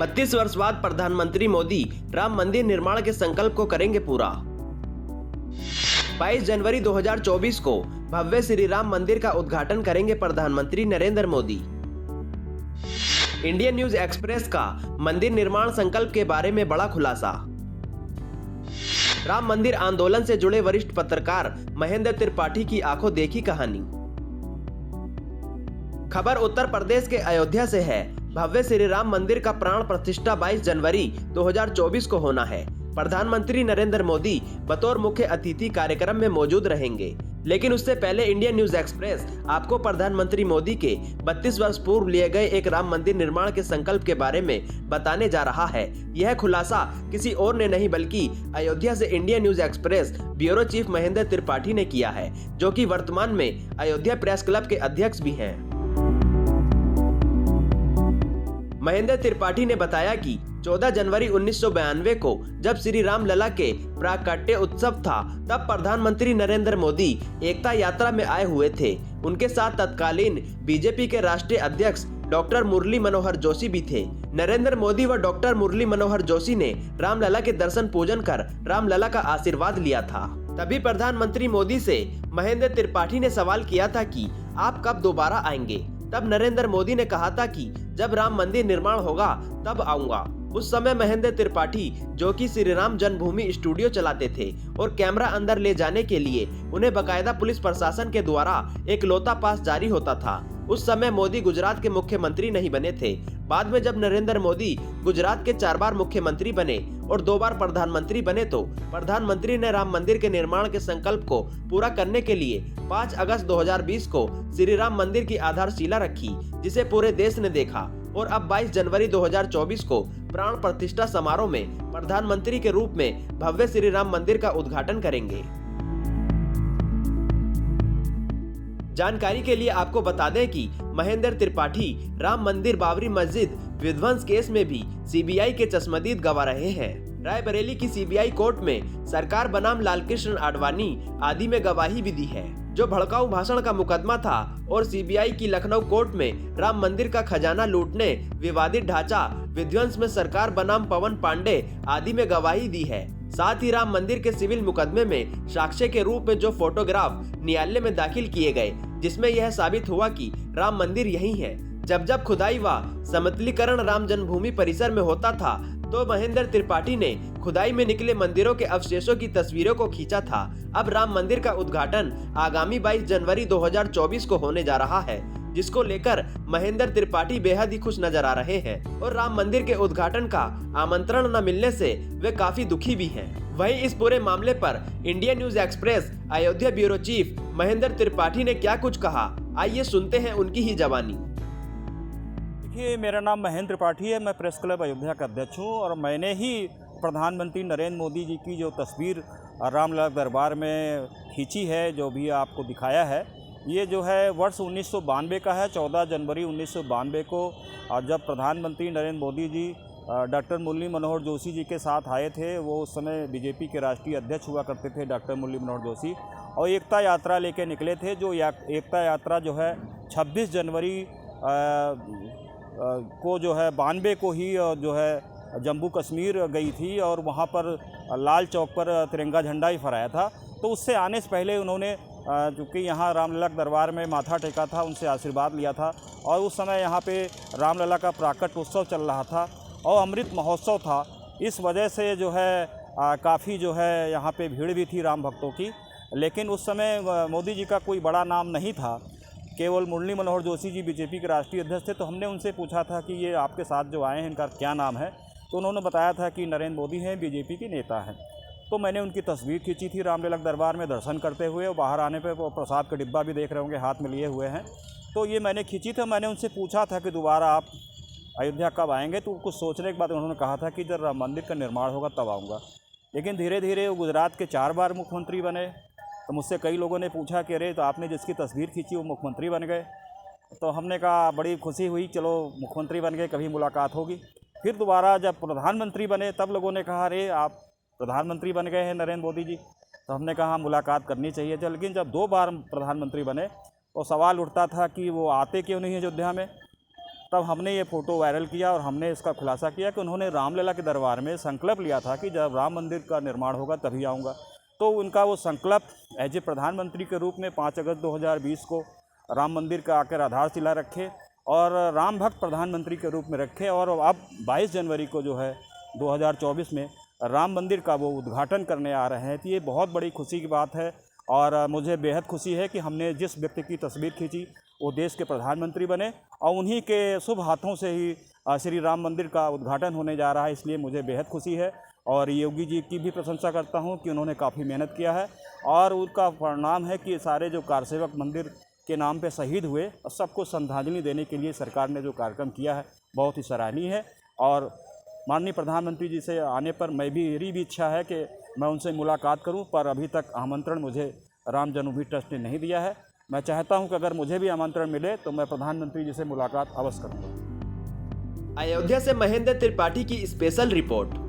32 वर्ष बाद प्रधानमंत्री मोदी राम मंदिर निर्माण के संकल्प को करेंगे पूरा। 22 जनवरी 2024 को भव्य श्री राम मंदिर का उद्घाटन करेंगे प्रधानमंत्री Narendra Modi. Indian news express का मंदिर निर्माण संकल्प के बारे में बड़ा खुलासा। राम मंदिर आंदोलन से जुड़े वरिष्ठ पत्रकार महेंद्र त्रिपाठी की आंखों देखी कहानी। खबर उत्तर प्रदेश के अयोध्या से है। भव्य श्री राम मंदिर का प्राण प्रतिष्ठा 22 जनवरी 2024 को होना है। प्रधानमंत्री नरेंद्र मोदी बतौर मुख्य अतिथि कार्यक्रम में मौजूद रहेंगे, लेकिन उससे पहले इंडियन न्यूज एक्सप्रेस आपको प्रधानमंत्री मोदी के 32 वर्ष पूर्व लिए गए एक राम मंदिर निर्माण के संकल्प के बारे में बताने जा रहा है। यह खुलासा किसी और ने नहीं बल्कि अयोध्या से Indian news express bureau chief Mahendra Tripathi ने किया है, जो कि वर्तमान में अयोध्या प्रेस क्लब के अध्यक्ष भी हैं। महेंद्र त्रिपाठी ने बताया कि 14 जनवरी 1992 को जब श्री राम लला के प्राकट्य उत्सव था, तब प्रधानमंत्री नरेंद्र मोदी एकता यात्रा में आए हुए थे। उनके साथ तत्कालीन बीजेपी के राष्ट्रीय अध्यक्ष डॉक्टर मुरली मनोहर जोशी भी थे। नरेंद्र मोदी व डॉक्टर मुरली मनोहर जोशी ने रामलला के दर्शन पूजन कर रामलला का आशीर्वाद लिया था। तभी प्रधानमंत्री मोदी से महेंद्र त्रिपाठी ने सवाल किया था कि आप कब दोबारा आएंगे। तब नरेंद्र मोदी ने कहा था कि जब राम मंदिर निर्माण होगा तब आऊंगा। उस समय महेंद्र त्रिपाठी, जो कि श्री राम जन्मभूमि स्टूडियो चलाते थे और कैमरा अंदर ले जाने के लिए उन्हें बकायदा पुलिस प्रशासन के द्वारा एक लौता पास जारी होता था। उस समय मोदी गुजरात के मुख्यमंत्री नहीं बने थे। बाद में जब नरेंद्र मोदी गुजरात के 4 बार मुख्यमंत्री बने और 2 बार प्रधानमंत्री बने, तो प्रधानमंत्री ने राम मंदिर के निर्माण के संकल्प को पूरा करने के लिए 5 अगस्त 2020 को श्री राम मंदिर की आधारशिला रखी, जिसे पूरे देश ने देखा। और अब 22 जनवरी 2024 को प्राण प्रतिष्ठा समारोह में प्रधानमंत्री के रूप में भव्य श्री राम मंदिर का उद्घाटन करेंगे। जानकारी के लिए आपको बता दें कि महेंद्र त्रिपाठी राम मंदिर बाबरी मस्जिद विध्वंस केस में भी सीबीआई के चश्मदीद गवाह रहे हैं। रायबरेली की सीबीआई कोर्ट में सरकार बनाम लालकृष्ण आडवाणी आदि में गवाही भी दी है, जो भड़काऊ भाषण का मुकदमा था। और सीबीआई की लखनऊ कोर्ट में राम मंदिर का खजाना लूटने, विवादित ढांचा विध्वंस में सरकार बनाम पवन पांडे आदि में गवाही दी है। साथ ही राम मंदिर के सिविल मुकदमे में साक्ष्य के रूप में जो फोटोग्राफ न्यायालय में दाखिल किए गए, जिसमें यह साबित हुआ कि राम मंदिर यही है। जब खुदाई व समतलीकरण राम जन्मभूमि परिसर में होता था, तो महेंद्र त्रिपाठी ने खुदाई में निकले मंदिरों के अवशेषों की तस्वीरों को खींचा था। अब राम मंदिर का उद्घाटन आगामी 22 जनवरी 2024 को होने जा रहा है, जिसको लेकर महेंद्र त्रिपाठी बेहद ही खुश नजर आ रहे हैं। और राम मंदिर के उद्घाटन का आमंत्रण न मिलने से वे काफी दुखी भी हैं। वहीं इस पूरे मामले पर Indian news express Ayodhya bureau chief Mahendra Tripathi ने क्या कुछ कहा, आइए सुनते हैं उनकी ही जबानी। देखिए, मेरा नाम महेंद्र त्रिपाठी है। मैं प्रेस क्लब अयोध्या का अध्यक्ष हूँ और मैंने ही प्रधानमंत्री नरेंद्र मोदी जी की जो तस्वीर रामलला दरबार में खींची है, जो भी आपको दिखाया है, ये जो है वर्ष 1992 का है। 14 जनवरी 1992 को जब प्रधानमंत्री नरेंद्र मोदी जी डॉक्टर मुरली मनोहर जोशी जी के साथ आए थे, वो उस समय बीजेपी के राष्ट्रीय अध्यक्ष हुआ करते थे डॉक्टर मुरली मनोहर जोशी, और एकता यात्रा लेके निकले थे। जो एकता यात्रा जो है 26 जनवरी को जो है 92 को ही जो है जम्मू कश्मीर गई थी और वहाँ पर लाल चौक पर तिरंगा झंडा ही फहराया था। तो उससे आने से पहले उन्होंने चूँकि यहाँ रामलला दरबार में माथा टेका था, उनसे आशीर्वाद लिया था। और उस समय यहाँ पे रामलला का प्राकट्य उत्सव चल रहा था और अमृत महोत्सव था। इस वजह से जो है काफ़ी जो है यहाँ पे भीड़ भी थी राम भक्तों की। लेकिन उस समय मोदी जी का कोई बड़ा नाम नहीं था, केवल मुरली मनोहर जोशी जी बीजेपी के राष्ट्रीय अध्यक्ष थे। तो हमने उनसे पूछा था कि ये आपके साथ जो आए हैं इनका क्या नाम है, तो उन्होंने बताया था कि नरेंद्र मोदी हैं, बीजेपी के नेता हैं। तो मैंने उनकी तस्वीर खींची थी रामलला दरबार में दर्शन करते हुए, और बाहर आने पे वो प्रसाद का डिब्बा भी देख रहे होंगे हाथ में लिए हुए हैं। तो ये मैंने खींची थी। मैंने उनसे पूछा था कि दोबारा आप अयोध्या कब आएंगे, तो कुछ सोचने के बाद उन्होंने कहा था कि जब राम मंदिर का निर्माण होगा तब आऊँगा। लेकिन धीरे धीरे वो गुजरात के 4 बार मुख्यमंत्री बने। तो मुझसे कई लोगों ने पूछा कि अरे, तो आपने जिसकी तस्वीर खींची वो मुख्यमंत्री बन गए। तो हमने कहा बड़ी खुशी हुई, चलो मुख्यमंत्री बन गए, कभी मुलाकात होगी। फिर दोबारा जब प्रधानमंत्री बने तब लोगों ने कहा अरे, आप प्रधानमंत्री बन गए हैं नरेंद्र मोदी जी। तो हमने कहा मुलाकात करनी चाहिए थी। लेकिन जब 2 बार प्रधानमंत्री बने तो सवाल उठता था कि वो आते क्यों नहीं अयोध्या में। तब हमने ये फ़ोटो वायरल किया और हमने इसका खुलासा किया कि उन्होंने रामलला के दरबार में संकल्प लिया था कि जब राम मंदिर का निर्माण होगा तभी आऊँगा। तो उनका वो संकल्प एज ए प्रधानमंत्री के रूप में 5 अगस्त 2020 को राम मंदिर का आकर आधारशिला रखे और राम भक्त प्रधानमंत्री के रूप में रखे, और अब 22 जनवरी को जो है 2024 में राम मंदिर का वो उद्घाटन करने आ रहे हैं। तो ये बहुत बड़ी खुशी की बात है और मुझे बेहद खुशी है कि हमने जिस व्यक्ति की तस्वीर खींची वो देश के प्रधानमंत्री बने और उन्हीं के शुभ हाथों से ही श्री राम मंदिर का उद्घाटन होने जा रहा है। इसलिए मुझे बेहद खुशी है और योगी जी की भी प्रशंसा करता हूं कि उन्होंने काफ़ी मेहनत किया है और उनका परिणाम है कि सारे जो कारसेवक मंदिर के नाम पे शहीद हुए और सबको श्रद्धांजलि देने के लिए सरकार ने जो कार्यक्रम किया है बहुत ही सराहनीय है। और माननीय प्रधानमंत्री जी से आने पर मेरी भी इच्छा है कि मैं उनसे मुलाकात करूं, पर अभी तक आमंत्रण मुझे राम जन्मभूमि ट्रस्ट ने नहीं दिया है। मैं चाहता हूं कि अगर मुझे भी आमंत्रण मिले तो मैं प्रधानमंत्री जी से मुलाकात अवश्य करूँगा। अयोध्या से महेंद्र त्रिपाठी की स्पेशल रिपोर्ट।